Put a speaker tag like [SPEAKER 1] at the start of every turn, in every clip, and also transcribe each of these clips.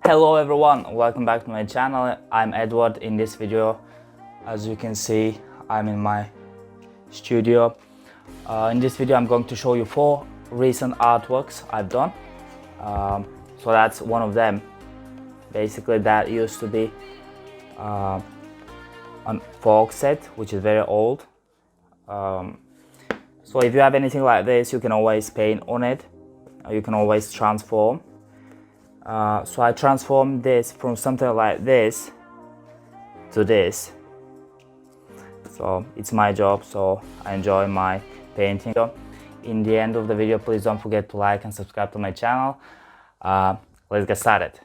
[SPEAKER 1] Hello everyone, welcome back to my channel. I'm Edward. In this video, as you can see, I'm in my studio. In this video I'm going to show you 4 recent artworks I've done. So that's one of them. Basically that used to be a folk set, which is very old. So if you have anything like this, you can always paint on it, or you can always transform. So I transformed this from something like this to this. So it's my job, so I enjoy my painting. In the end of the video, please don't forget to like and subscribe to my channel. Let's get started.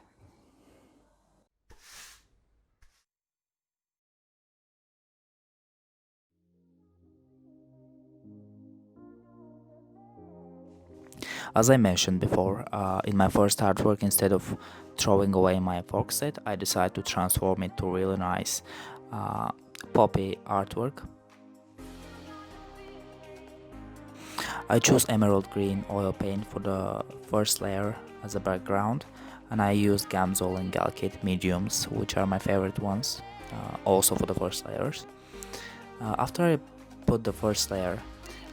[SPEAKER 1] As I mentioned before, in my first artwork, instead of throwing away my folk set, I decided to transform it to really nice poppy artwork. I chose emerald green oil paint for the first layer as a background, and I used Gamsol and Galkit mediums, which are my favorite ones, also for the first layers. After I put the first layer,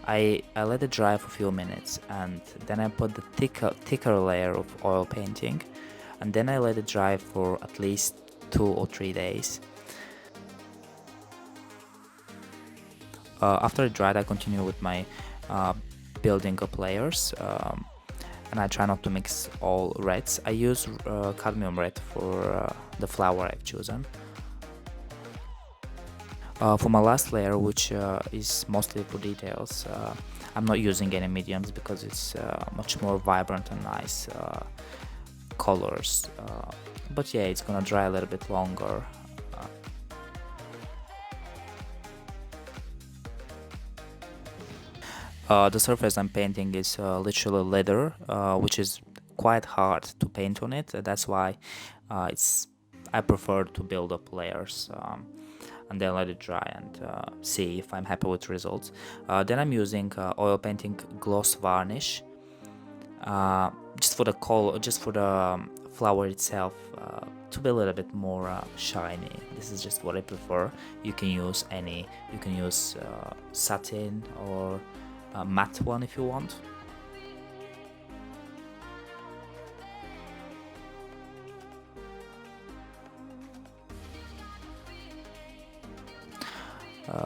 [SPEAKER 1] I let it dry for a few minutes, and then I put the thicker layer of oil painting, and then I let it dry for at least 2 or 3 days. After it dried, I continue with my building up layers, and I try not to mix all reds. I use cadmium red for the flower I've chosen. For my last layer, which is mostly for details, I'm not using any mediums because it's much more vibrant and nice colors. But yeah, it's gonna dry a little bit longer. The surface I'm painting is literally leather, which is quite hard to paint on it. That's why I prefer to build up layers. And then let it dry and see if I'm happy with results. Then I'm using oil painting gloss varnish, just for the color, just for the flower itself, to be a little bit more shiny. This is just what I prefer. You can use satin or matte one if you want.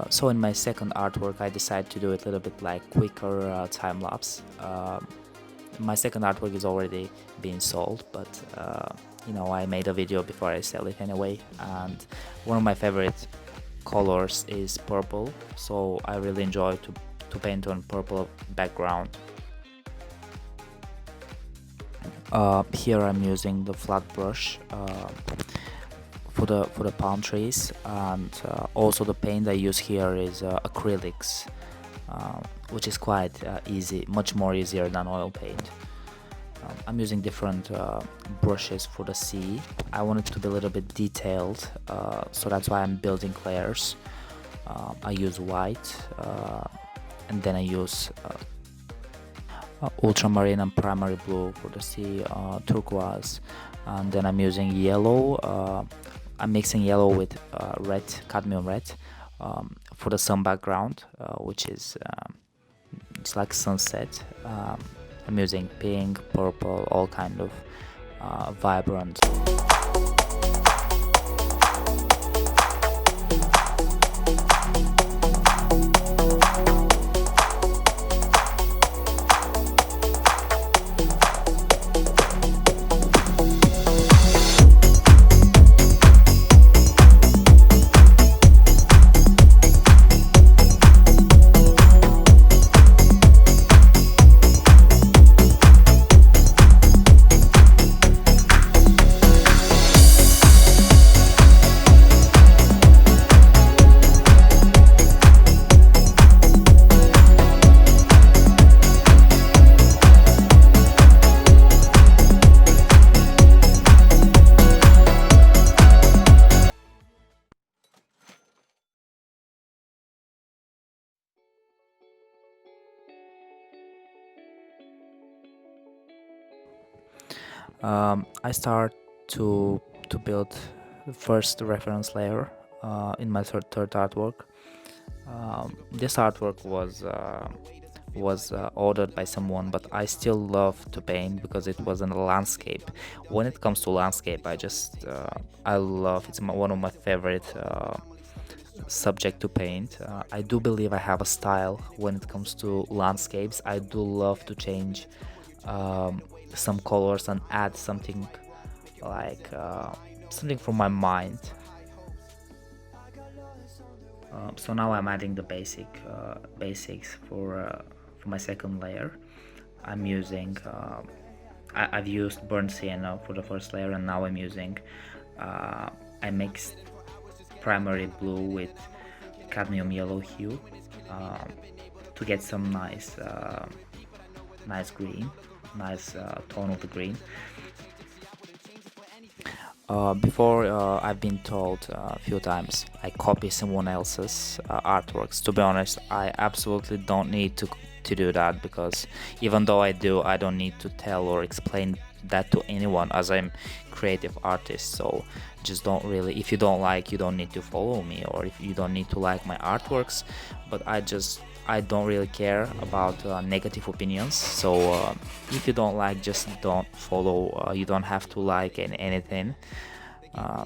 [SPEAKER 1] So in my second artwork, I decided to do it a little bit like quicker time-lapse. My second artwork is already being sold, but you know, I made a video before I sell it anyway, and one of my favorite colors is purple, so I really enjoy to paint on purple background. Here I'm using the flat brush for the palm trees, and also the paint I use here is acrylics, which is quite easy, much more easier than oil paint. I'm using different brushes for the sea. I want it to be a little bit detailed, so that's why I'm building layers. I use white, and then I use ultramarine and primary blue for the sea, turquoise, and then I'm using yellow. I'm mixing yellow with red, cadmium red, for the sun background, which is it's like sunset. I'm using pink, purple, all kind of vibrant. I start to build the first reference layer in my third artwork. This artwork was ordered by someone, but I still love to paint because it was in a landscape. When it comes to landscape, I love one of my favorite subject to paint. I do believe I have a style when it comes to landscapes. I do love to change some colors and add something like something from my mind. So now I'm adding the basics for my second layer. I'm using I've used burnt sienna for the first layer, and now I'm using I mixed primary blue with cadmium yellow hue to get some nice green, nice tone of the green. Before, I've been told a few times I copy someone else's artworks. To be honest, I absolutely don't need to do that, because even though I do, I don't need to tell or explain that to anyone, as I'm creative artist. So just don't really, if you don't like, you don't need to follow me, or if you don't need to like my artworks. But I don't really care about negative opinions. So if you don't like, just don't follow. You don't have to like anything.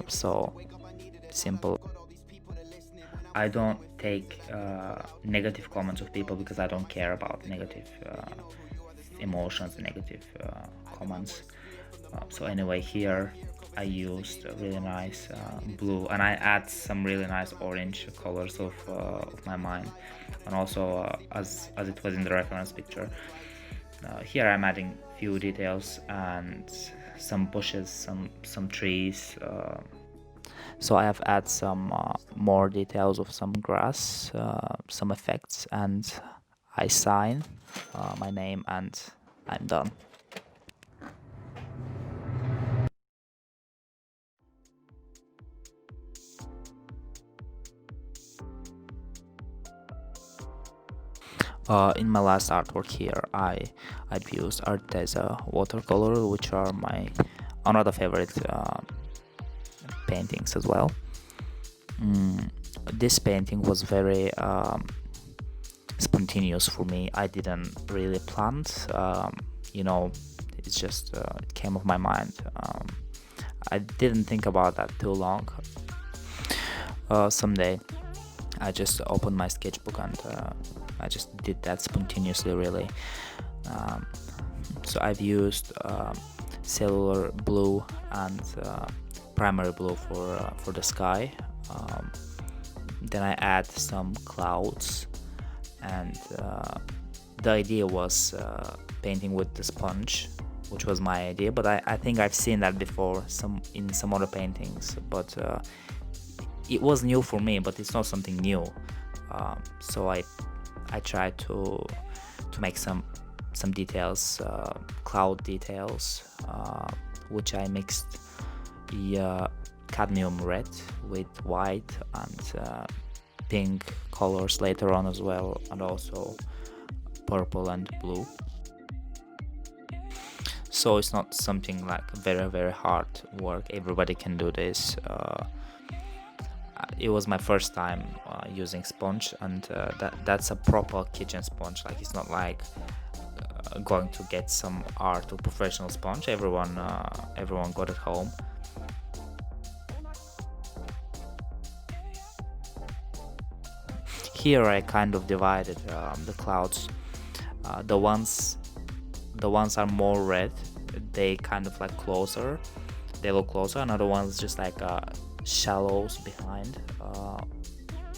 [SPEAKER 1] So simple. I don't take negative comments of people, because I don't care about negative emotions, negative comments. So anyway, here I used a really nice blue, and I add some really nice orange colors of my mind, and also as it was in the reference picture. Here I'm adding few details and some bushes, some trees. So I have added some more details of some grass, some effects, and I sign my name, and I'm done. In my last artwork here, I've used Arteza watercolor, which are my another favorite paintings as well. This painting was very spontaneous for me. I didn't really plan. It's just it came off my mind. I didn't think about that too long. Someday I just opened my sketchbook, and I just did that spontaneously, really. So I've used cellular blue and primary blue for the sky. Then I add some clouds, and the idea was painting with the sponge, which was my idea. But I think I've seen that before in some other paintings, but it was new for me. But it's not something new. So I tried to make some details, cloud details, which I mixed the cadmium red with white and pink colors later on as well, and also purple and blue. So it's not something like very hard work. Everybody can do this. It was my first time using sponge, and that's a proper kitchen sponge. Like, it's not like going to get some art or professional sponge. Everyone got it home. Here I kind of divided the clouds. The ones are more red. They kind of like closer. They look closer. And other ones just like shallows behind,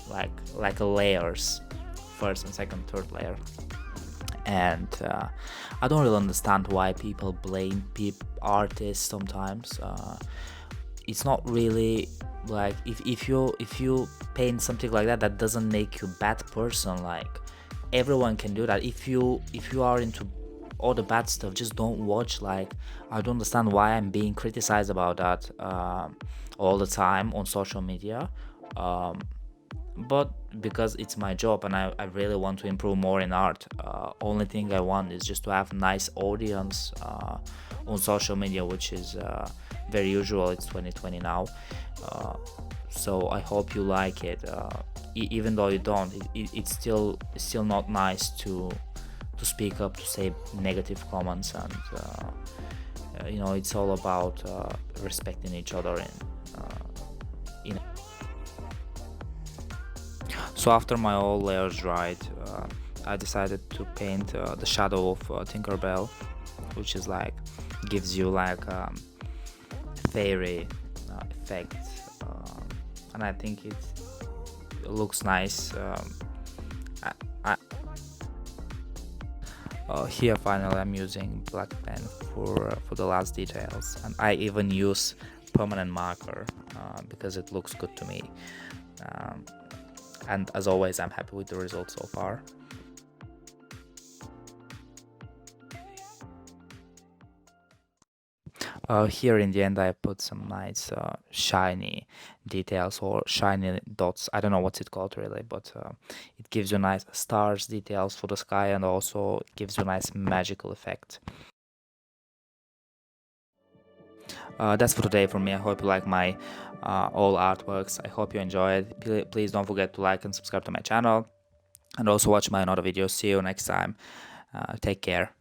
[SPEAKER 1] like layers, first and second, third layer. And I don't really understand why people blame artists sometimes. It's not really like, if you paint something like that doesn't make you a bad person. Like, everyone can do that. If you are into all the bad stuff, just don't watch. Like, I don't understand why I'm being criticized about that all the time on social media. But because it's my job, and I really want to improve more in art. Only thing I want is just to have a nice audience on social media, which is very usual. It's 2020 now, so I hope you like it. Even though you don't, it's still not nice to speak up, to say negative comments, and it's all about respecting each other. So after my all layers dried, I decided to paint the shadow of Tinkerbell, which is like gives you like fairy effect, and I think it looks nice. Here finally I'm using black pen for the last details, and I even use permanent marker because it looks good to me. And as always, I'm happy with the result so far. Here in the end I put some nice shiny details or shiny dots. I don't know what's it called really, but it gives you nice stars details for the sky, and also it gives you a nice magical effect. That's for today for me. I hope you like my all artworks. I hope you enjoy it. Please don't forget to like and subscribe to my channel, and also watch my other videos. See you next time. Take care.